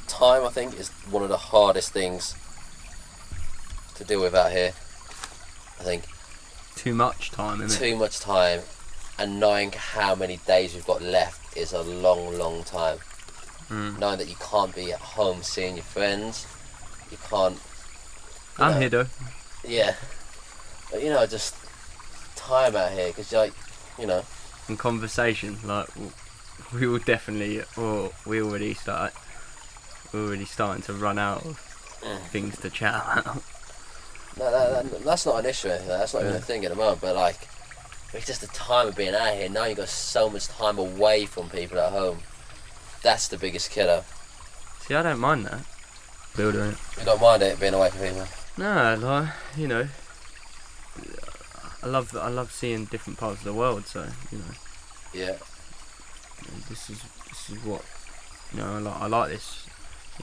time, I think, is one of the hardest things to deal with out here. I think. Too much time, isn't it? Too much time, and knowing how many days we've got left is a long, long time. Knowing that you can't be at home seeing your friends, you can't. I'm here though. Yeah, but just time out here, because In conversation, like we will definitely, or we're already starting to run out of things to chat about. No, that's not an issue. That's not even a thing at the moment. But it's just the time of being out here. Now you've got so much time away from people at home. That's the biggest killer. See, I don't mind that. Building it. You don't mind it being away from people? No, I love seeing different parts of the world. So Yeah. This is what I like this.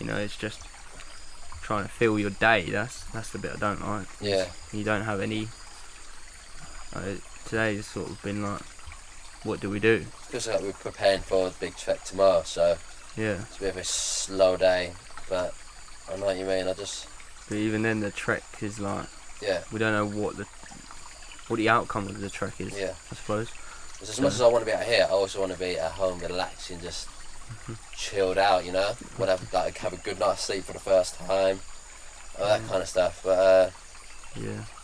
It's just trying to fill your day. That's the bit I don't like. Yeah. You don't have any. Today's sort of been like, what do we do? Because we're preparing for the big trek tomorrow, so yeah, it's a bit of a slow day. But I know what you mean. But even then, the trek is like, we don't know what the outcome of the trek is. Yeah. I suppose. As much as I want to be out here, I also want to be at home, relaxing, just chilled out. Want to have a good night's sleep for the first time, all that kind of stuff. But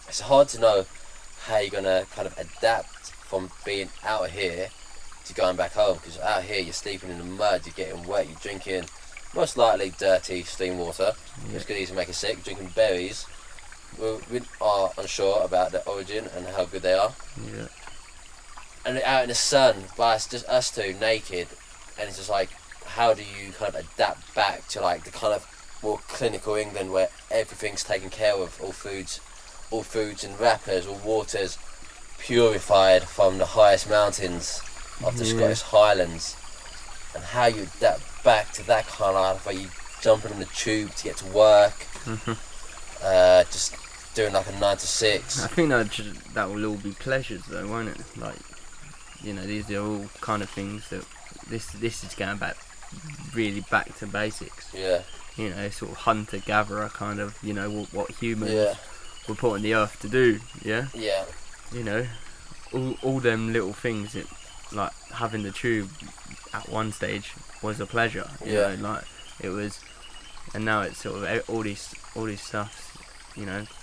it's hard to know how you're gonna kind of adapt from being out here to going back home, because out here you're sleeping in the mud, you're getting wet, you're drinking most likely dirty steam water, which could easily make you sick. Drinking berries, we are unsure about the origin and how good they are. Yeah. And out in the sun, but it's just us two naked, and it's just like, how do you kind of adapt back to like the kind of more clinical England where everything's taken care of, all foods and wrappers, all waters purified from the highest mountains of the Scottish Highlands, and how you adapt back to that kind of life where you jumping on the tube to get to work, just doing like a 9 to 6. I think that will all be pleasures though, won't it? Like, these are all kind of things that this is going really back to basics. Yeah. Sort of hunter-gatherer kind of, what humans were put on the earth to do. Yeah. Yeah. All them little things that, like having the tube at one stage was a pleasure. You know, like it was, and now it's sort of all these stuff.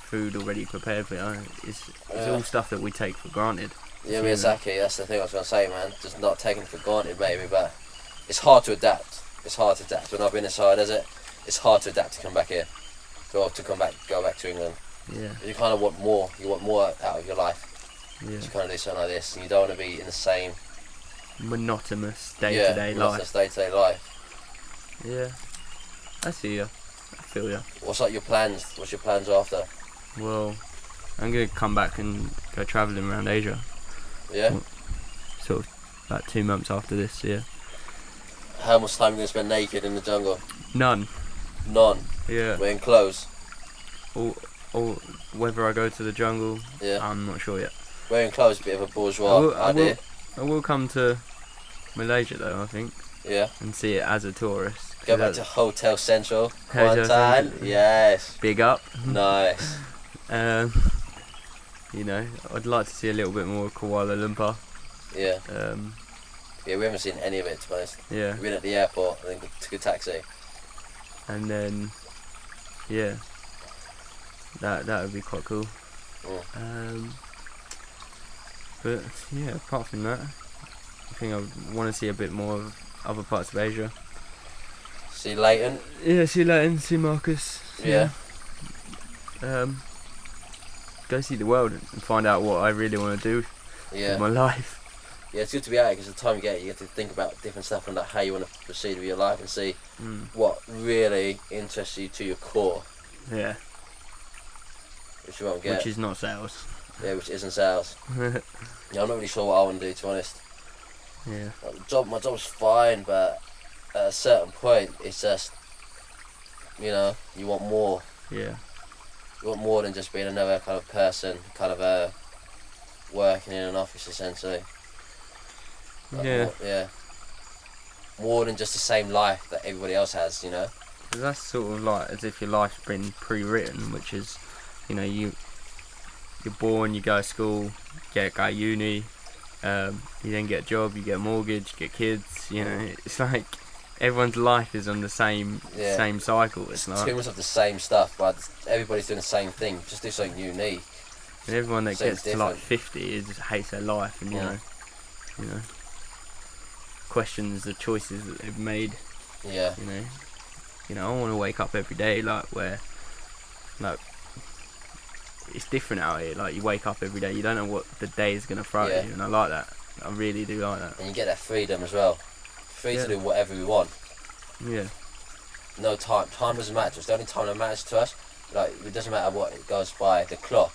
Food already prepared for you. It's all stuff that we take for granted. Yeah, exactly. That's the thing I was going to say, man. Just not taking it for granted, maybe, but it's hard to adapt. When I've been inside, it's hard to adapt to come back here, go back to England. Yeah. You kind of want more. You want more out of your life. Yeah. To kind of do something like this, and you don't want to be in the same monotonous day-to-day life. Yeah. I see you. I feel you. What's your plans after? Well, I'm gonna come back and go travelling around Asia. Yeah. Sort of about 2 months after this. Yeah. How much time are you gonna spend naked in the jungle? None. Yeah. Wearing clothes. Or whether I go to the jungle, I'm not sure yet. Wearing clothes is a bit of a bourgeois idea. I will come to Malaysia though, I think. Yeah. And see it as a tourist. Go back to Hotel Central. Quarantine. Yes. Big up. Nice. I'd like to see a little bit more of Kuala Lumpur. Yeah. We haven't seen any of it, to be honest. Yeah. We've been at the airport and then took a taxi. And then, that would be quite cool. But yeah, apart from that, I think I want to see a bit more of other parts of Asia. See Leighton? Yeah, see Leighton, see Marcus. Yeah. Go see the world and find out what I really want to do with my life. Yeah, it's good to be out here because the time you get to think about different stuff and like how you want to proceed with your life and see what really interests you to your core. Yeah. Which you won't get. Which is not sales. Yeah, which isn't sales. I'm not really sure what I want to do, to be honest. Yeah. My job's fine, but at a certain point, it's just, you want more. Yeah. You want more than just being another kind of person, kind of working in an office, essentially. Yeah. More than just the same life that everybody else has, That's sort of like as if your life's been pre-written, which is, you know, you're born, you go to school, go to uni, you then get a job, you get a mortgage, you get kids. You know, it's like everyone's life is on the same cycle. It's like too much of the same stuff, but everybody's doing the same thing. Just do something unique. And everyone that gets different. to like 50 just hates their life, and you know, questions the choices that they've made. Yeah. You know, I want to wake up every day like it's different out here. Like you wake up every day, you don't know what the day is gonna throw at you, and I like that. I really do like that. And you get that freedom as well. Free to do whatever we want. Yeah. No time. Time doesn't matter. It's the only time that matters to us. Like it doesn't matter what it goes by the clock.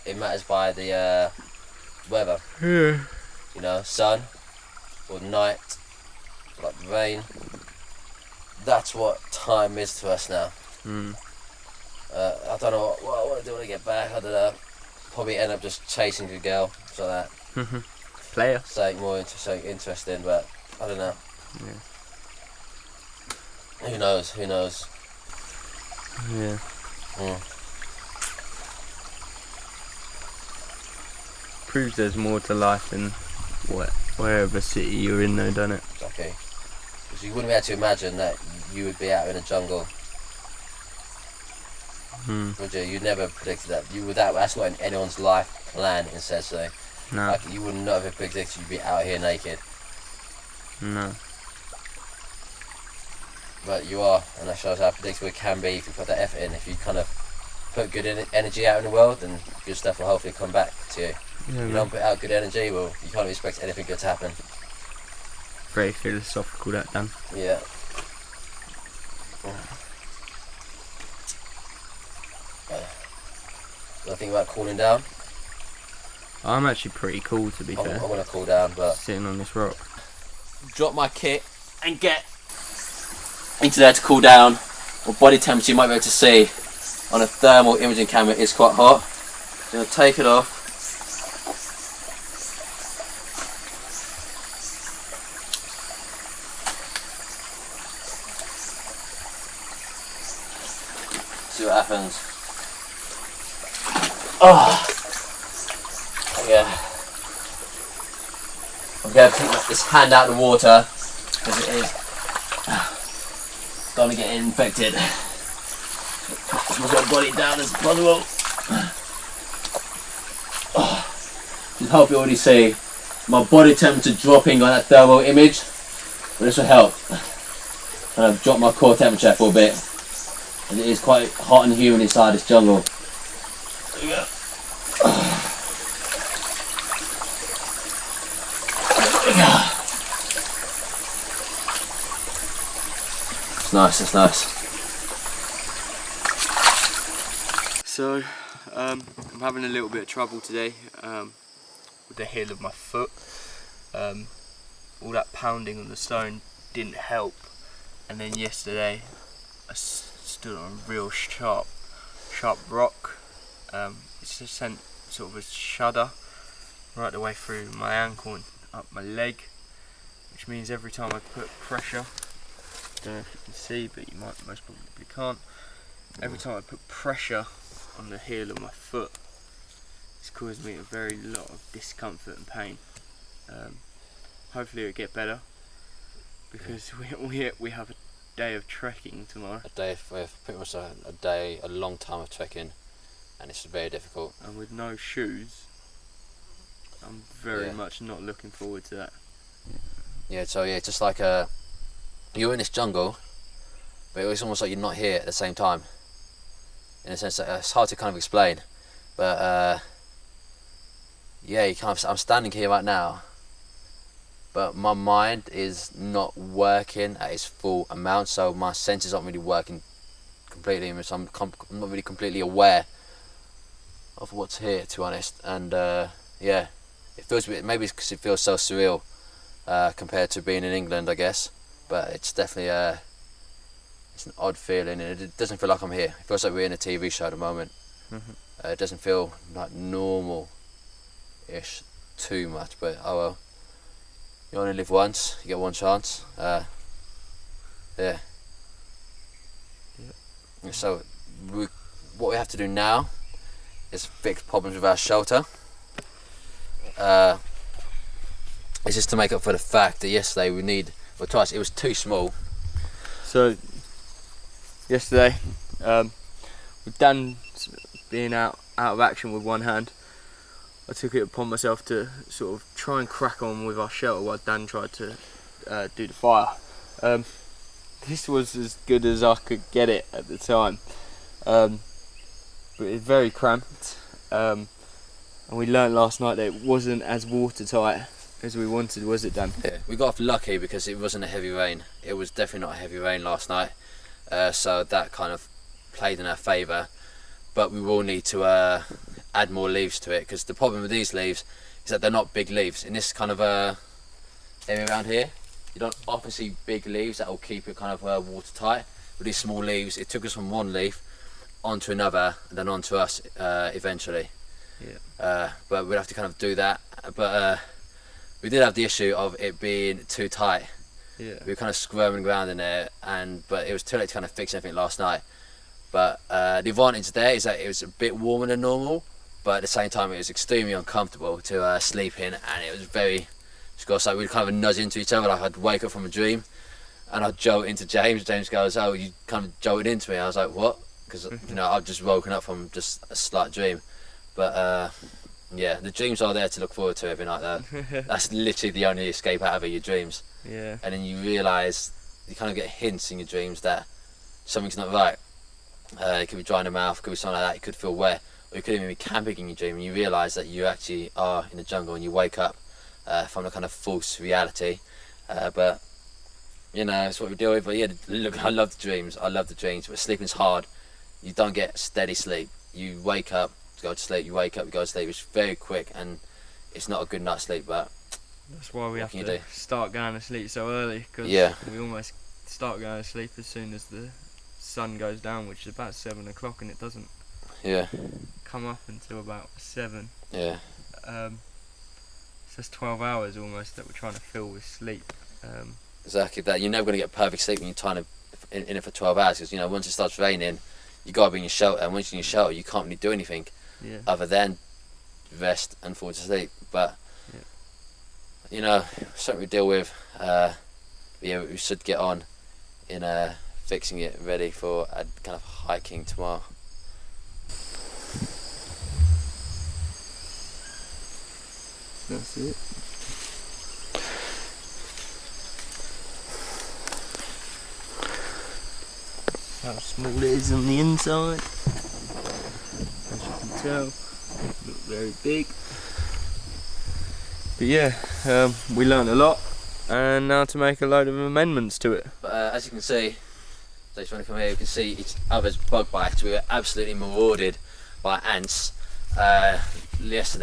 It matters by the weather. Yeah. You know, sun or night, like rain. That's what time is to us now. I don't know what I want to do when I get back. I don't know. Probably end up just chasing a girl, so that. Player. Something more interesting, but I don't know. Yeah. Who knows? Yeah. Proves there's more to life than wherever city you're in, though, doesn't it? Okay. Because you wouldn't be able to imagine that you would be out in a jungle. Would you? You'd never predicted that. That's not in anyone's life plan, it says so. No. Like, you would not have predicted you'd be out here naked. No. But you are, and that shows how predictable it can be if you put that effort in. If you kind of put good energy out in the world, then good stuff will hopefully come back to you. Yeah, if you don't put out good energy, well, you can't expect anything good to happen. Very philosophical, that, Dan. Yeah. Do I think about cooling down? I'm actually pretty cool, to be fair. I want to cool down, but sitting on this rock. Drop my kit and get into there to cool down. Or body temperature, you might be able to see on a thermal imaging camera, it's quite hot. So I'm going to take it off. See what happens. Oh, yeah. I'm going to take this hand out of the water because it is going to get infected. Put my body down as possible. Oh, just hope you already see my body temperature dropping on that thermal image. But this will help. And I've dropped my core temperature for a bit. And it is quite hot and humid inside this jungle. There we go. It's nice, it's nice. So, I'm having a little bit of trouble today with the heel of my foot. All that pounding on the stone didn't help, and then yesterday I stood on a real sharp rock. It's just sent sort of a shudder right the way through my ankle and up my leg, which means every time I put pressure, I don't know if you can see, but you most probably can't. Every time I put pressure on the heel of my foot, it's caused me a very lot of discomfort and pain. Hopefully it'll get better, because we have a day of trekking tomorrow. Pretty much a long time of trekking, and it's very difficult. And with no shoes, I'm very much not looking forward to that. Yeah, so yeah, just like you're in this jungle, but it's almost like you're not here at the same time. In a sense that it's hard to kind of explain, but yeah, I'm standing here right now, but my mind is not working at its full amount, so my senses aren't really working completely, so I'm not really completely aware of what's here, to be honest. And yeah, it feels a bit, maybe it's because it feels so surreal compared to being in England, I guess, but it's definitely it's an odd feeling, and it doesn't feel like I'm here. It feels like we're in a TV show at the moment. It doesn't feel like normal-ish too much, but oh well. You only live once, you get one chance. Yeah. Yep. So what we have to do now is fix problems with our shelter. It's just to make up for the fact that yesterday twice it was too small. So yesterday, with Dan being out of action with one hand, I took it upon myself to sort of try and crack on with our shelter while Dan tried to do the fire. This was as good as I could get it at the time, but it's very cramped, and we learnt last night that it wasn't as watertight as we wanted, was it, Dan? Yeah, we got off lucky because it wasn't a heavy rain. It was definitely not a heavy rain last night, so that kind of played in our favour. But we will need to add more leaves to it, because the problem with these leaves is that they're not big leaves. In this kind of area around here, you don't often see big leaves that will keep it kind of watertight. With these small leaves, it took us from one leaf onto another and then onto us eventually. Yeah. But we'd have to kind of do that. But we did have the issue of it being too tight. Yeah. We were kind of squirming around in there, but it was too late to kind of fix everything last night. But the advantage there is that it was a bit warmer than normal, but at the same time it was extremely uncomfortable to sleep in, and it was very, like we'd kind of nudge into each other, like I'd wake up from a dream and I'd jolt into James. James goes, "Oh, you kind of jolted into me." I was like, "What?" Because I'd just woken up from just a slight dream. But yeah, the dreams are there to look forward to every night though. That's literally the only escape out of it, your dreams. Yeah. And then you realise, you kind of get hints in your dreams that something's not right. It could be dry in the mouth, it could be something like that, you could feel wet, or you could even be camping in your dream and you realise that you actually are in the jungle and you wake up from a kind of false reality. But it's what we deal with. But yeah, look, I love the dreams, but sleeping's hard. You don't get steady sleep. You wake up, go to sleep, you wake up, you go to sleep. It's very quick and it's not a good night's sleep, but that's why we have to start going to sleep so early, because we almost start going to sleep as soon as the sun goes down, which is about 7 o'clock, and it doesn't come up until about 7. Yeah. So it's 12 hours almost that we're trying to fill with sleep. Exactly that. You're never going to get perfect sleep when you're trying to in it for 12 hours, because once it starts raining, you got to be in your shelter, and once you're in your shelter you can't really do anything other than rest and fall to sleep. But something we deal with. We should get on in fixing it ready for a kind of hiking tomorrow. That's it. How small it is on the inside. As you can tell, not very big. But yeah, we learned a lot, and now to make a load of amendments to it. But as you can see, so if you want to come here, you can see each other's bug bites. We were absolutely marauded by ants last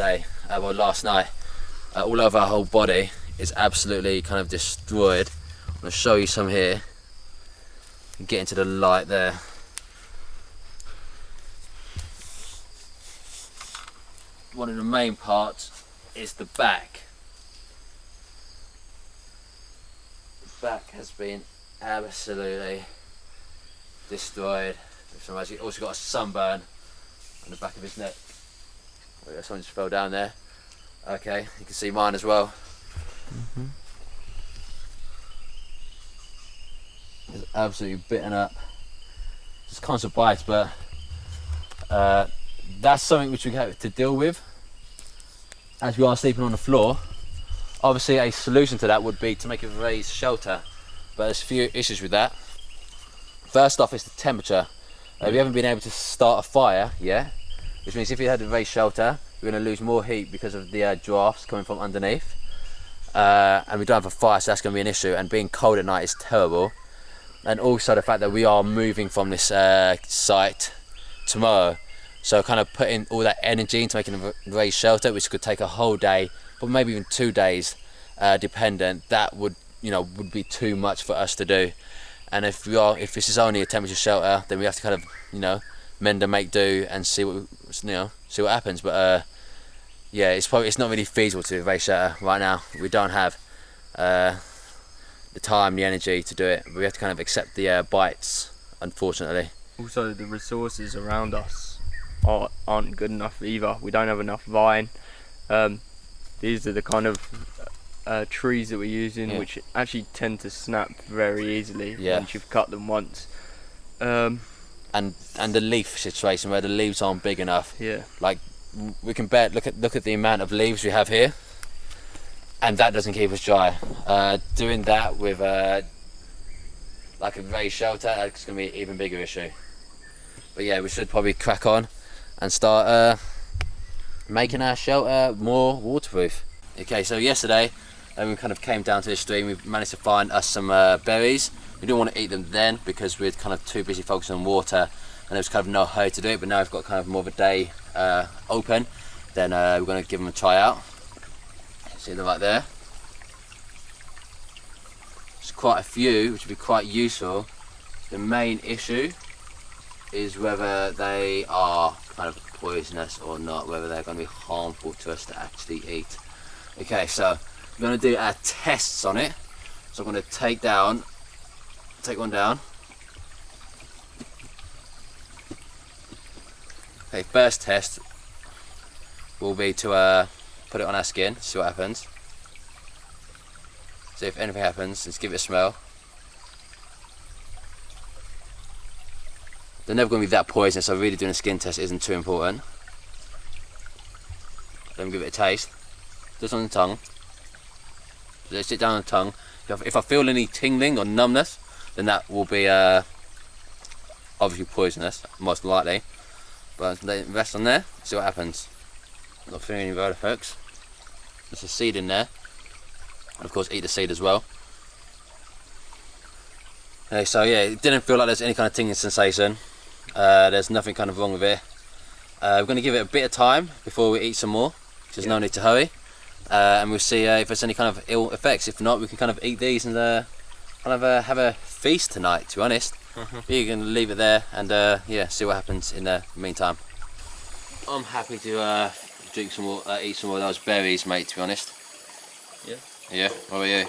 night. All over our whole body is absolutely kind of destroyed. I'm going to show you some here. Get into the light there. One of the main parts is the back. The back has been absolutely destroyed. He's also got a sunburn on the back of his neck. Oh yeah, someone just fell down there. Okay, you can see mine as well. It's absolutely bitten up. Just constant bites, but that's something which we have to deal with as we are sleeping on the floor. Obviously a solution to that would be to make a raised shelter, but there's a few issues with that. First off is the temperature. We haven't been able to start a fire yet, which means if you had a raised shelter, we're going to lose more heat because of the drafts coming from underneath, and we don't have a fire, so that's going to be an issue. And being cold at night is terrible. And also the fact that we are moving from this site tomorrow, so kind of putting all that energy into making a raised shelter, which could take a whole day, but maybe even 2 days, dependent. That would be too much for us to do. And if this is only a temperature shelter, then we have to kind of mend and make do and see what happens. But it's not really feasible to do a raised shelter right now. We don't have the time, the energy to do it. We have to kind of accept the bites unfortunately. Also, the resources around us aren't good enough either. We don't have enough vine. These are the kind of trees that we're using, which actually tend to snap very easily once you've cut them once. And the leaf situation where the leaves aren't big enough. Yeah. Like we can bet. Look at the amount of leaves we have here, and that doesn't keep us dry. Doing that with like a raised shelter, that's gonna be an even bigger issue. But yeah, we should probably crack on and start making our shelter more waterproof. Okay, so yesterday we kind of came down to this stream. We managed to find us some berries. We didn't want to eat them then because we were kind of too busy focusing on water, and there was kind of no hurry to do it. But now we've got kind of more of a day open, then we're going to give them a try out. See them right there. There's quite a few, which would be quite useful. The main issue is whether they are kind of poisonous or not, whether they're going to be harmful to us to actually eat. Okay, so we're going to do our tests on it. So I'm going to take one down. Okay, first test will be to put it on our skin, see what happens. So if anything happens, let's give it a smell. They're never going to be that poisonous, so really doing a skin test isn't too important. Let me give it a taste. Just on the tongue. Let's sit down on the tongue. If I feel any tingling or numbness, then that will be obviously poisonous, most likely. But let it rest on there, see what happens. Not feeling any road effects. There's a seed in there. And of course, eat the seed as well. Okay, so yeah, it didn't feel like there's any kind of tingling sensation. There's nothing kind of wrong with it. We're going to give it a bit of time before we eat some more. There's no need to hurry. And we'll see if there's any kind of ill effects. If not, we can kind of eat these and kind of have a feast tonight, to be honest. You can leave it there and yeah, see what happens in the meantime. I'm happy to drink some more, eat some more of those berries, mate, to be honest. Yeah? Yeah, what about you?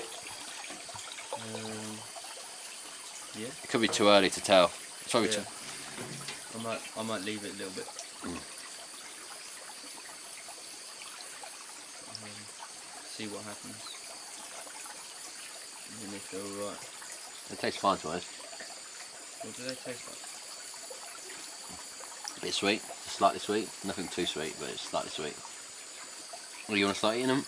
Yeah. It could be too early to tell. It's probably too... I might leave it a little bit. See what happens. And if they're alright. It tastes fine to us. What do they taste like? A bit sweet, just slightly sweet. Nothing too sweet, but it's slightly sweet. Well, you want to start eating them?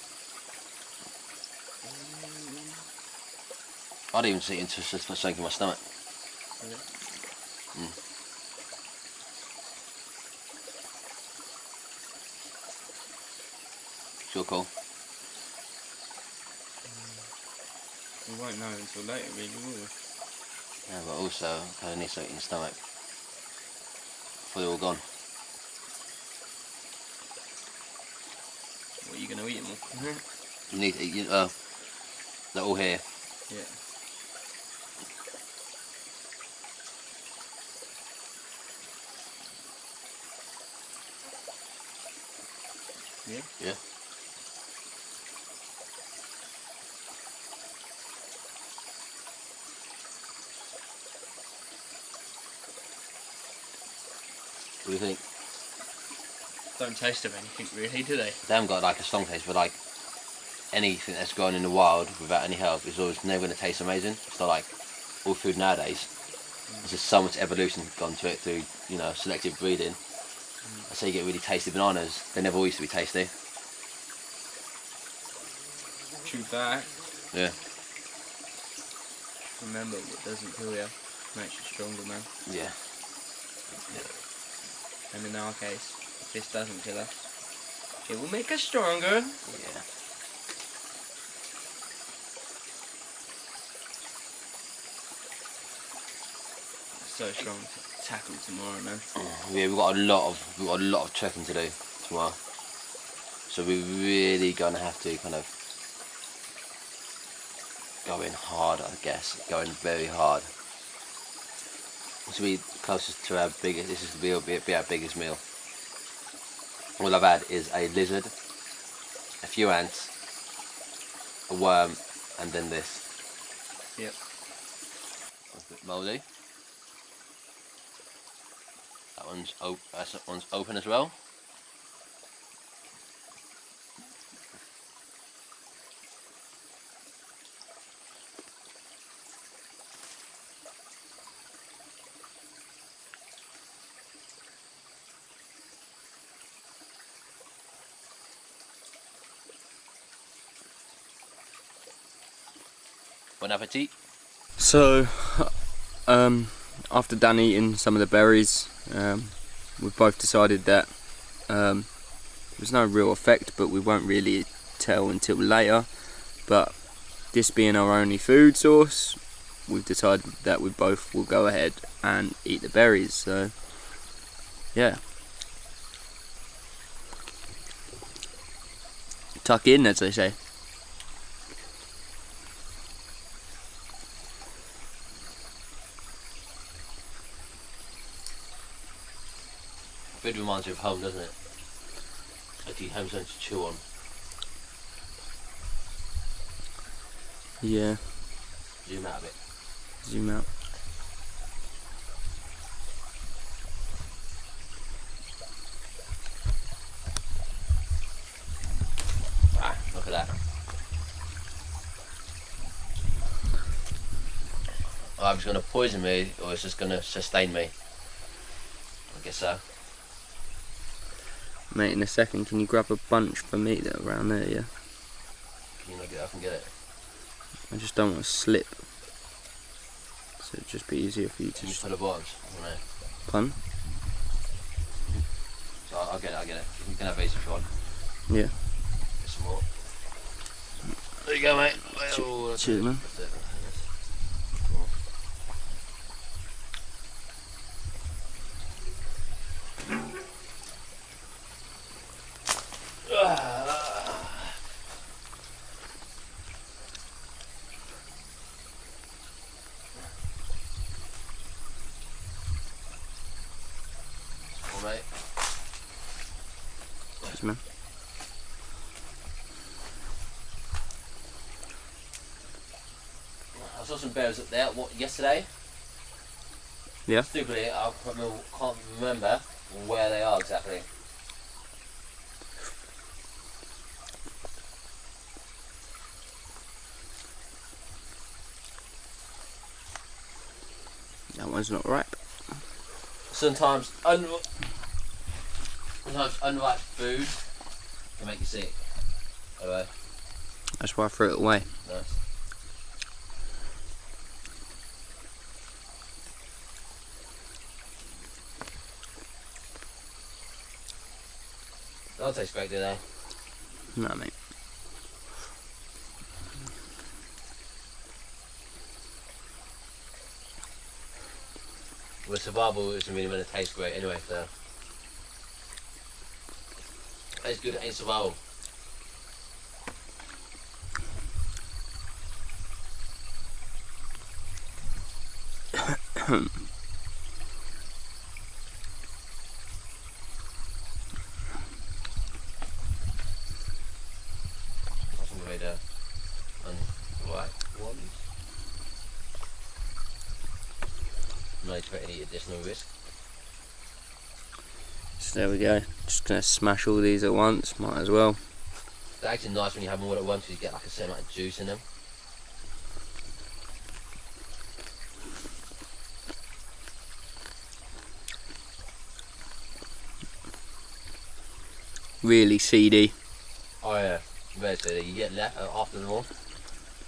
I'd even see it into just for something in my stomach. Okay. Sure, cool. We won't know until later, really, will we? Yeah, but also, I kind of need something in the stomach before they're all gone. What, are you going to eat them all? You need to eat, they're all here. Yeah. Yeah? Yeah. What do you think? Don't taste of anything really, do they? They haven't got like a strong taste, but like anything that's grown in the wild without any help is always never going to taste amazing. It's not like all food nowadays. There's just so much evolution gone to it through, you know, selective breeding. That's how you get really tasty bananas. They never used to be tasty. True fact. Yeah. Remember, what doesn't kill you makes you stronger, man. Yeah. And in our case, if this doesn't kill us, it will make us stronger. Yeah. So strong to tackle tomorrow, man. Yeah, we've got a lot of trekking to do tomorrow. So we're really gonna have to kind of go in hard, I guess. Go in very hard. This will be closest to our biggest. This will be our biggest meal. All I've had is a lizard, a few ants, a worm, and then this. Yep. That's a bit mouldy. one's open as well. Bon appetit. So, after Dan eating some of the berries, we've both decided that there's no real effect, but we won't really tell until later. But this being our only food source, we've decided that we both will go ahead and eat the berries. So, yeah. Tuck in, as they say. Food reminds you of home, doesn't it? Actually, home's something to chew on. Yeah. Zoom out a bit. Zoom out. Ah, look at that. Either it's going to poison me or it's just going to sustain me. I guess so. Mate, in a second, can you grab a bunch for me that around there, yeah? Can you not get it? I can get it. I just don't want to slip. So it'd just be easier for you to Just just... for the bottoms. I don't know. Pun? So I'll get it. You can have these if you want. Yeah. Get some more. There you go, mate. Cheers, man. That's it. Mate. Cheers, man. I saw some bears up there yesterday. Yeah? Stupidly, I can't remember where they are exactly. That one's not ripe. Sometimes unripe food can make you sick. Alright. That's why I threw it away. Nice. They don't taste great, do they? No, mate. Well, survival isn't really going to taste great anyway, so. Tastes good, it ain't survival. That's one way there. And right ones. Not expecting any additional risk. So there we go. Just gonna smash all these at once. Might as well. It's actually nice when you have them all at once, you get like a certain amount of juice in them. Really seedy. Oh yeah, very silly. You get left after them all,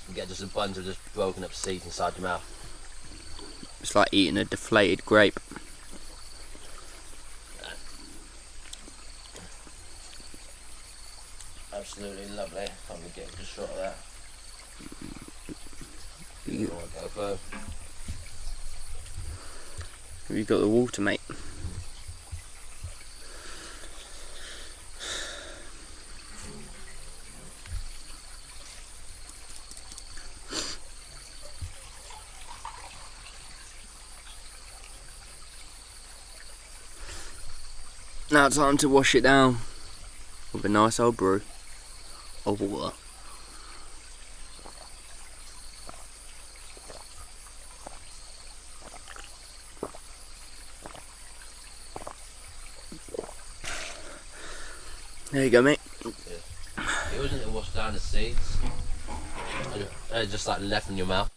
you get just a bunch of just broken up seeds inside your mouth. It's like eating a deflated grape. Absolutely lovely. Can't we get a good shot of that? Have you got the water, mate? Now time to wash it down with a nice old brew of water. There you go, mate. Yeah. It wasn't washed down the seeds. Just like left in your mouth.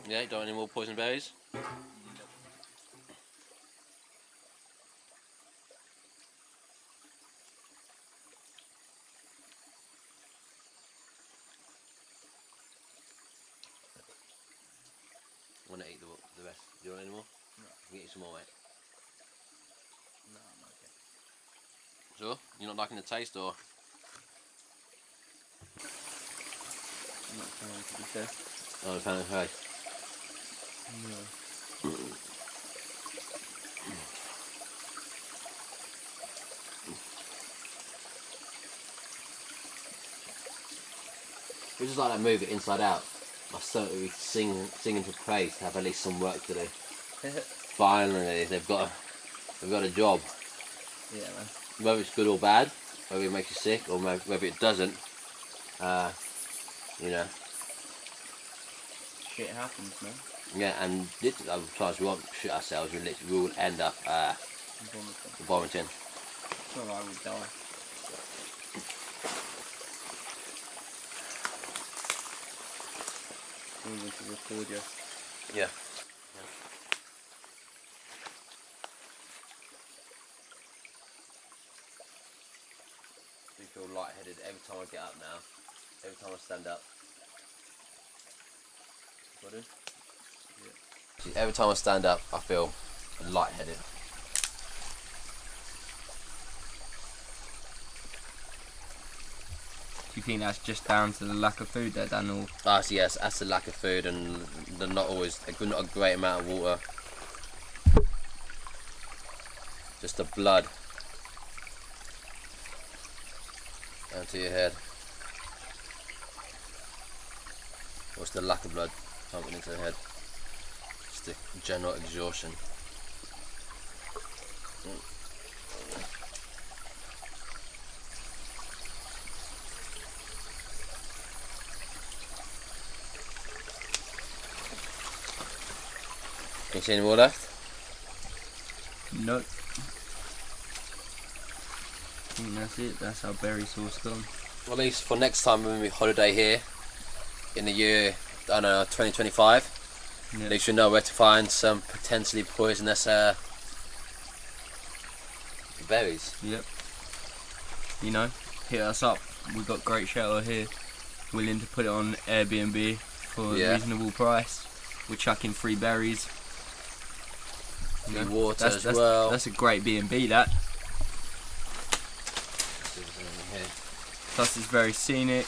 Yeah, don't want any more poison berries? I want to eat the rest. Do you want any more? No. I can get you some more, mate. No, I'm okay. Sure? You're not liking the taste, or? I'm not a fan, to be fair. Oh, a fan of hay? No. It's just like that movie, Inside Out. I certainly singing to praise to have at least some work to do. Finally, they've got a job. Yeah, man. Whether it's good or bad, whether it makes you sick or whether it doesn't, you know. Shit happens, man. Yeah, and sometimes we won't shit ourselves. We will end up vomiting. It's not like we die. We need to record you. Yeah. I feel lightheaded every time I get up now. Every time I stand up. Pardon? Yeah. See, every time I stand up, I feel lightheaded. Do you think that's just down to the lack of food there, Dan? Or? So yes, that's the lack of food and not a great amount of water. Just the blood down to your head. What's the lack of blood pumping into the head? Just the general exhaustion. Can you see any more left? No. I think that's it. That's our berry sauce gone. Well, at least for next time when we holiday here in the year, I don't know, 2025, yep. At least you know where to find some potentially poisonous berries. Yep. You know, hit us up. We've got great shelter here. Willing to put it on Airbnb for a reasonable price. We're chucking free berries. Free water as well. That's a great B&B, that. Plus it's very scenic.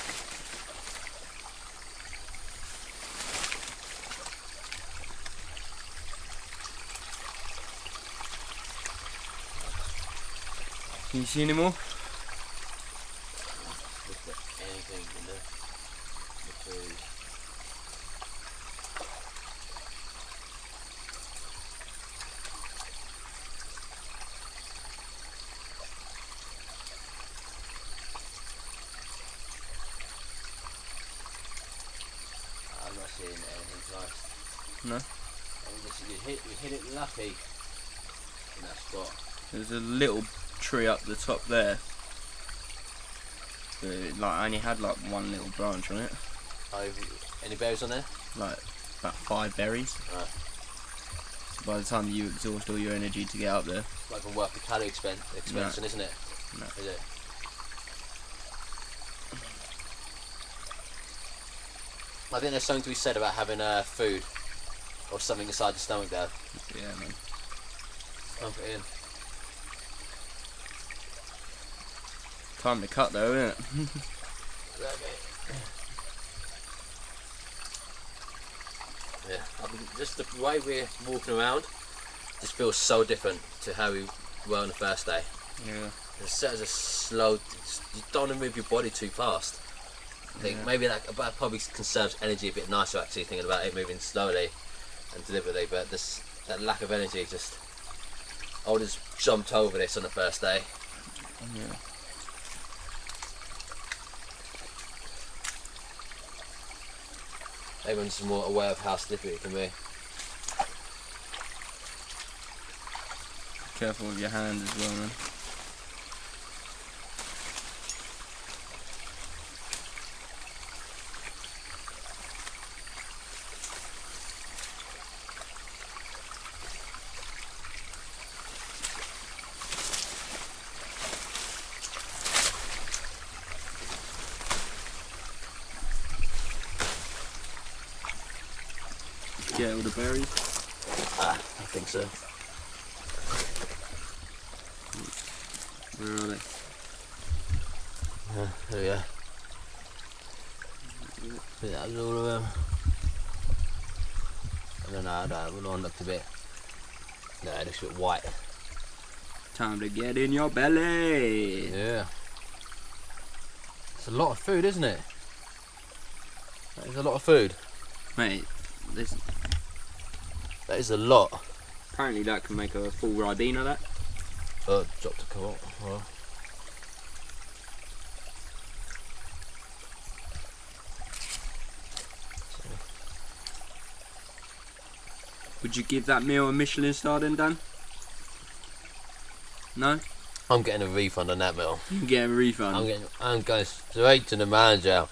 Can you see any more? Anything in there. I'm not seeing anything nice. No? You hit it lucky in that spot. There's a little tree up the top there. I only had like one little branch on it. Any berries on there? Like about 5 berries. Right. So by the time you exhaust all your energy to get up there. It's not even worth the calorie expense, isn't it? No. Is it? I think there's something to be said about having food or something inside your stomach there. Yeah, man. Pump it in. Time to cut though, isn't it? Yeah, just the way we're walking around just feels so different to how we were on the first day. Yeah. It's set as a slow, you don't want to move your body too fast. I think maybe that probably conserves energy a bit nicer actually, thinking about it moving slowly and deliberately, but that lack of energy just, I would have jumped over this on the first day. Yeah. everyone's just more aware of how slippery it can be. Careful with your hand as well, man. Get all the berries? I think so. Where are they? There we go. Yeah, that was all of them. I don't know, that one looked a bit... No, it looks a bit white. Time to get in your belly! Yeah. It's a lot of food, isn't it? That is a lot of food. Mate, this... That is a lot. Apparently that can make a full Ribena, that. Dropped a couple. Well. Would you give that meal a Michelin star then, Dan? No? I'm getting a refund on that meal. You can get a refund. I'm going straight to the manager.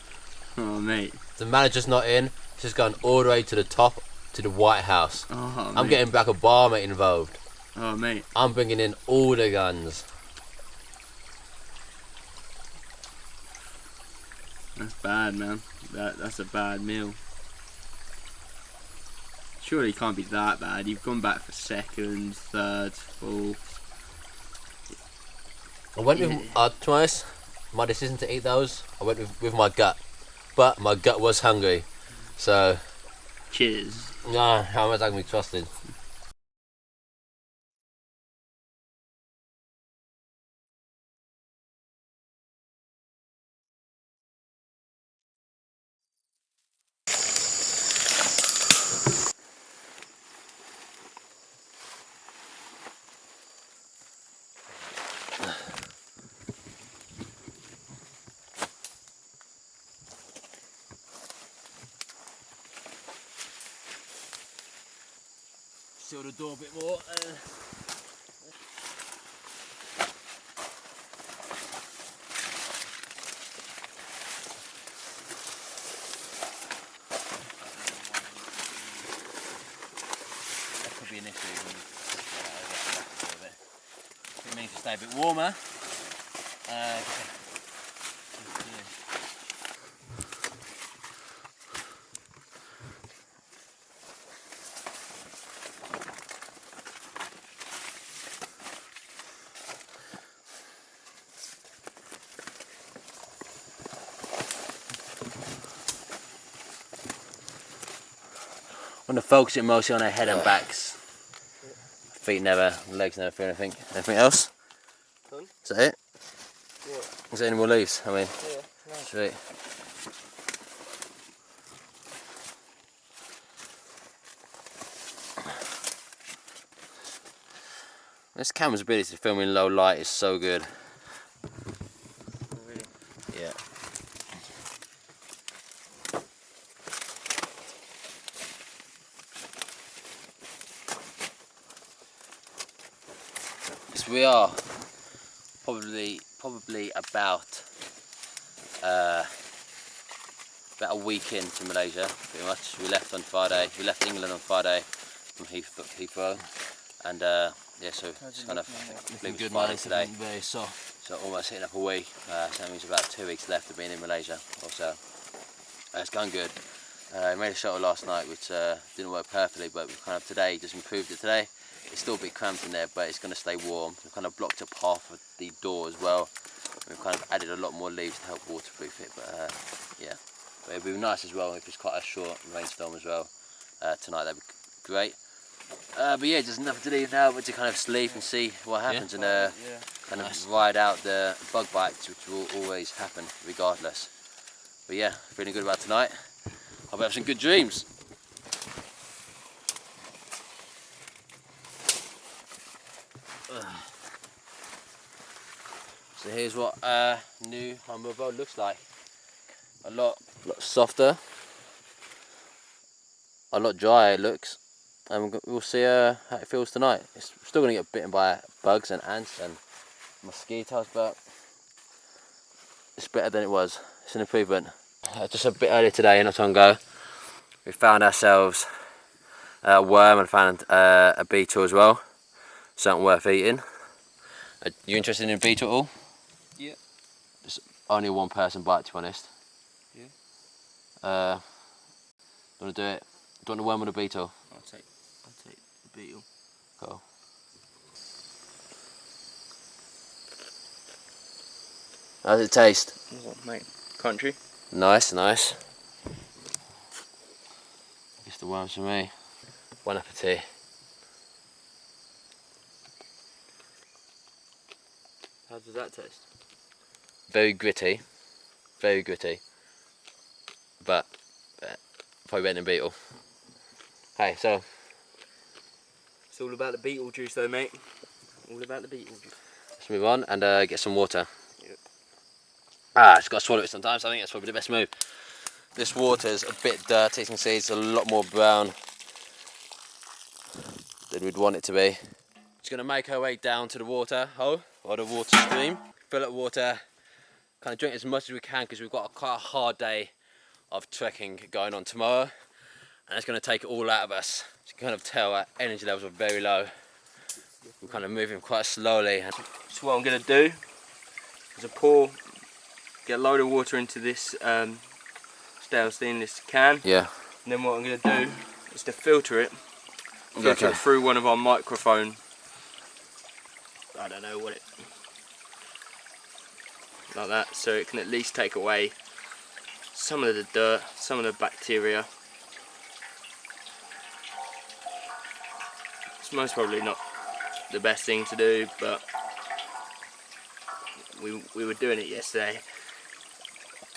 Oh, mate. The manager's not in. It's just going all the way to the top, to the White House. Oh, I'm mate. getting Barack Obama involved. Oh, mate. I'm bringing in all the guns. That's bad, man. That's a bad meal. Surely it can't be that bad. You've gone back for second, third, fourth. I went with, twice, my decision to eat those, I went with my gut. But my gut was hungry. So, Cheers. nah, how much I can be trusted? Seal the door a bit more. That could be an issue. It means to stay a bit warmer. I want to focus it mostly on our head and backs. Feet never, legs never feel anything. Anything else? Done. Is that it? Yeah. Is there any more leaves? I mean, Yeah, nice. sweet. This camera's ability to film in low light is so good. Really? Yeah. So we are probably about a week into Malaysia, pretty much. We left on Friday. We left England on Friday from Heathrow, and yeah, so it's kind of been good Friday today. Very soft. So almost hitting up a week. So that means about 2 weeks left of being in Malaysia. Also, it's going good. Made a shuttle last night, which didn't work perfectly, but we kind of today just improved it today. It's still a bit cramped in there, but it's going to stay warm. We've kind of blocked up half of the door as well. We've kind of added a lot more leaves to help waterproof it, but yeah. But it'd be nice as well if it's quite a short rainstorm as well. Tonight that'd be great. But yeah, there's nothing to do now but to kind of sleep and see what happens, and kind of ride out the bug bites, which will always happen regardless. But yeah, feeling good about tonight. Hope I have some good dreams. So here's what new Humber boat looks like. A lot softer, a lot drier it looks, and we'll see how it feels tonight. It's still going to get bitten by bugs and ants and mosquitoes, but it's better than it was. It's an improvement. Just a bit earlier today, not long ago, we found ourselves a worm and found a beetle as well. Something worth eating. Are you interested in a beetle at all? Yeah. There's only one person bite, to be honest. Yeah. Do you want to do it? Do you want a worm or a beetle? I'll take the beetle. Cool. How does it taste? What, mate? Country. Nice, nice. I guess the worms for me. Bon appetit. How does that taste? Very gritty, but probably better than beetle. Hey, so It's all about the beetle juice, though, mate. All about the beetle juice. let's move on and get some water. Yep. Just got to swallow it sometimes. I think that's probably the best move. This water's a bit dirty, as you can see. It's a lot more brown than we'd want it to be. Just going to make our way down to the water hole, or the water stream. Fill up water, kind of drink as much as we can, because we've got quite a hard day of trekking going on tomorrow, and it's going to take it all out of us. You can kind of tell our energy levels are very low. We're kind of moving quite slowly. So what I'm going to do is get a load of water into this stale stainless can. Yeah. And then what I'm going to do is to filter it through one of our microphone. I don't know what it. Like that, so it can at least take away some of the dirt, some of the bacteria. It's most probably not the best thing to do, but we were doing it yesterday.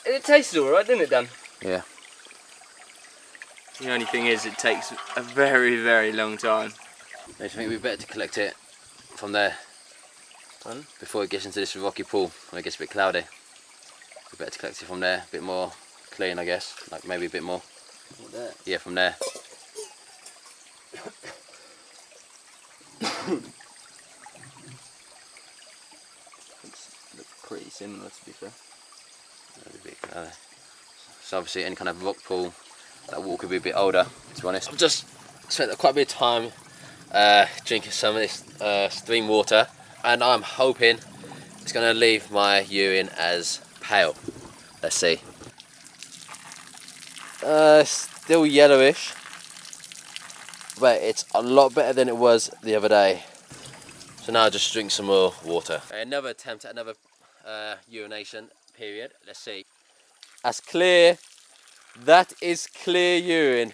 And it tasted alright, didn't it, Dan? Yeah. The only thing is, it takes a very, very long time. I think we'd better to collect it from there. Before it gets into this rocky pool, when it gets a bit cloudy. We better to collect it from there, a bit more clean, I guess. Like maybe a bit more. From there? Yeah, from there. Looks pretty similar, to be fair. A bit cloudy. So obviously any kind of rock pool, that water could be a bit older, to be honest. I've just spent quite a bit of time drinking some of this stream water, and I'm hoping it's going to leave my urine as pale. Let's see. Still yellowish, but it's a lot better than it was the other day. So now I'll just drink some more water. Another attempt at another urination period. Let's see. That's clear. That is clear urine.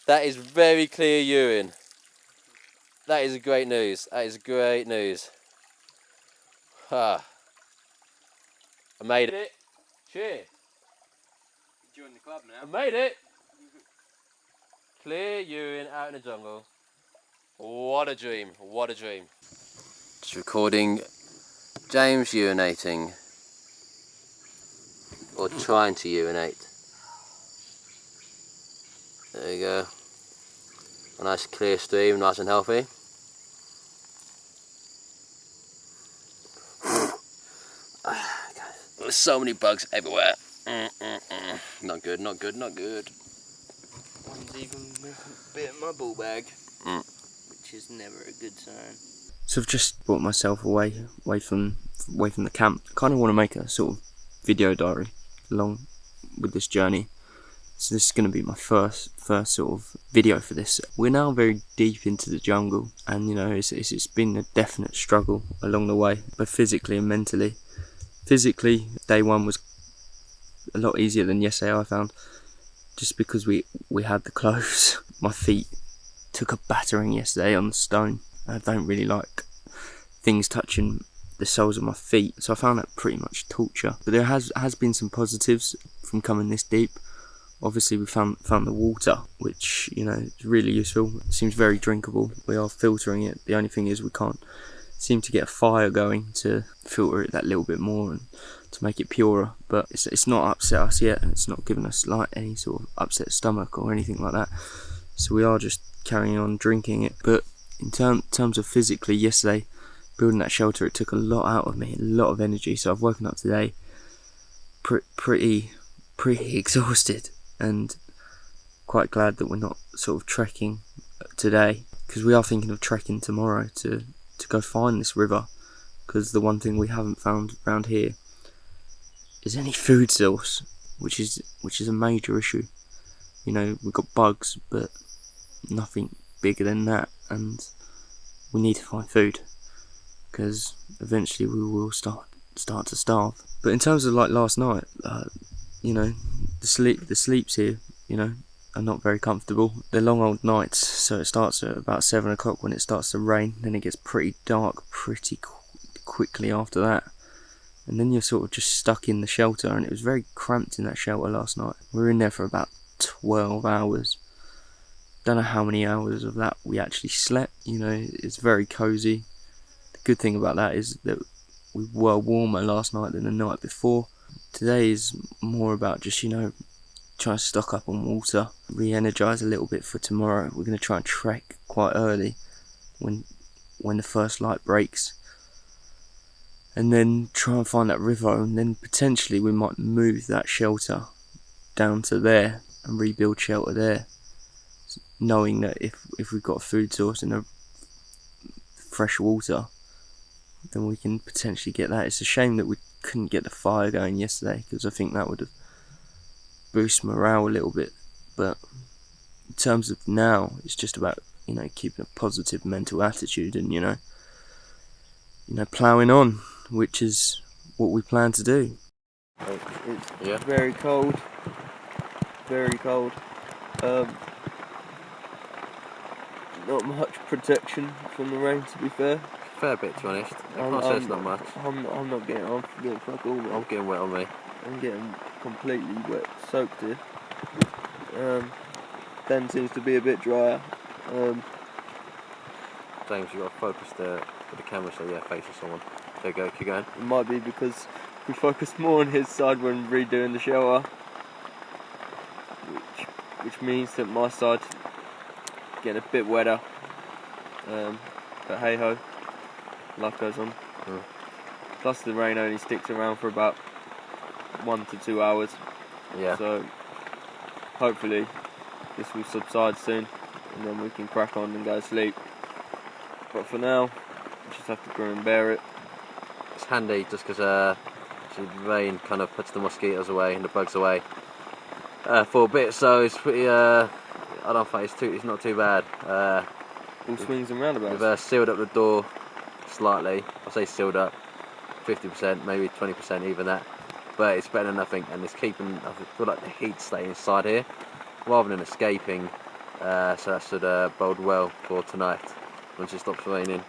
That is very clear urine. That is great news. That is great news. I made it. Cheers. Join the club now. I made it. Clear urine out in the jungle. What a dream. What a dream. Just recording James urinating. Or trying to urinate. There you go. A nice clear stream, nice and healthy. There's so many bugs everywhere. Not good, not good, not good. One's even bit of my ball bag, which is never a good sign. So I've just brought myself away from the camp. Kind of want to make a sort of video diary along with this journey. So this is going to be my first sort of video for this. We're now very deep into the jungle, and you know it's been a definite struggle along the way, both physically and mentally. Physically, day one was a lot easier than yesterday, I found, just because we had the clothes. My feet took a battering yesterday on the stone. I don't really like things touching the soles of my feet, so I found that pretty much torture. But there has been some positives from coming this deep. Obviously we found the water, which, you know, is really useful. It seems very drinkable. We are filtering it. The only thing is we can't seem to get a fire going to filter it that little bit more and to make it purer, but it's not upset us yet, and it's not given us like any sort of upset stomach or anything like that. So we are just carrying on drinking it. But in terms of physically, yesterday building that shelter, it took a lot out of me, a lot of energy. So I've woken up today pretty exhausted, and quite glad that we're not sort of trekking today, because we are thinking of trekking tomorrow to go find this river, because the one thing we haven't found around here is any food source, which is a major issue. You know, we've got bugs, but nothing bigger than that, and we need to find food, because eventually we will start to starve. But in terms of like last night, you know, the sleeps here, you know, are not very comfortable. They're long old nights, so it starts at about 7 o'clock when it starts to rain, then it gets pretty dark pretty quickly after that, and then you're sort of just stuck in the shelter, and it was very cramped in that shelter last night. We were in there for about 12 hours. Don't know how many hours of that we actually slept. You know, it's very cozy. The good thing about that is that we were warmer last night than the night before. Today is more about just, you know, trying to stock up on water, re-energise a little bit for tomorrow. We're going to try and trek quite early when the first light breaks, and then try and find that river, and then potentially we might move that shelter down to there and rebuild shelter there, knowing that if we've got a food source and a fresh water, then we can potentially get that. It's a shame that we couldn't get the fire going yesterday, because I think that would have boosted morale a little bit. But in terms of now, it's just about, you know, keeping a positive mental attitude, and you know, ploughing on, which is what we plan to do. It's very cold, very cold. Not much protection from the rain, to be fair. Fair bit, to be honest. I can't say it's not much. I'm not getting fuck all. I'm getting wet on me. I'm getting completely wet, soaked here. Ben seems to be a bit drier. James, you've got to focus with the camera, so yeah, facing someone. There you go, keep going. It might be because we focused more on his side when redoing the shower, which means that my side's getting a bit wetter. But hey ho, life goes on. Plus the rain only sticks around for about 1 to 2 hours. Yeah. So hopefully this will subside soon, and then we can crack on and go to sleep. But for now, we just have to grin and bear it. It's handy just because the rain kind of puts the mosquitoes away and the bugs away for a bit, so it's pretty. I don't think it's not too bad. All swings and roundabouts. We've sealed up the door slightly. I say sealed up, 50%, maybe 20%, even that. But it's better than nothing, and it's keeping. I feel like the heat staying inside here rather than escaping. So that should bode well for tonight once it stops raining.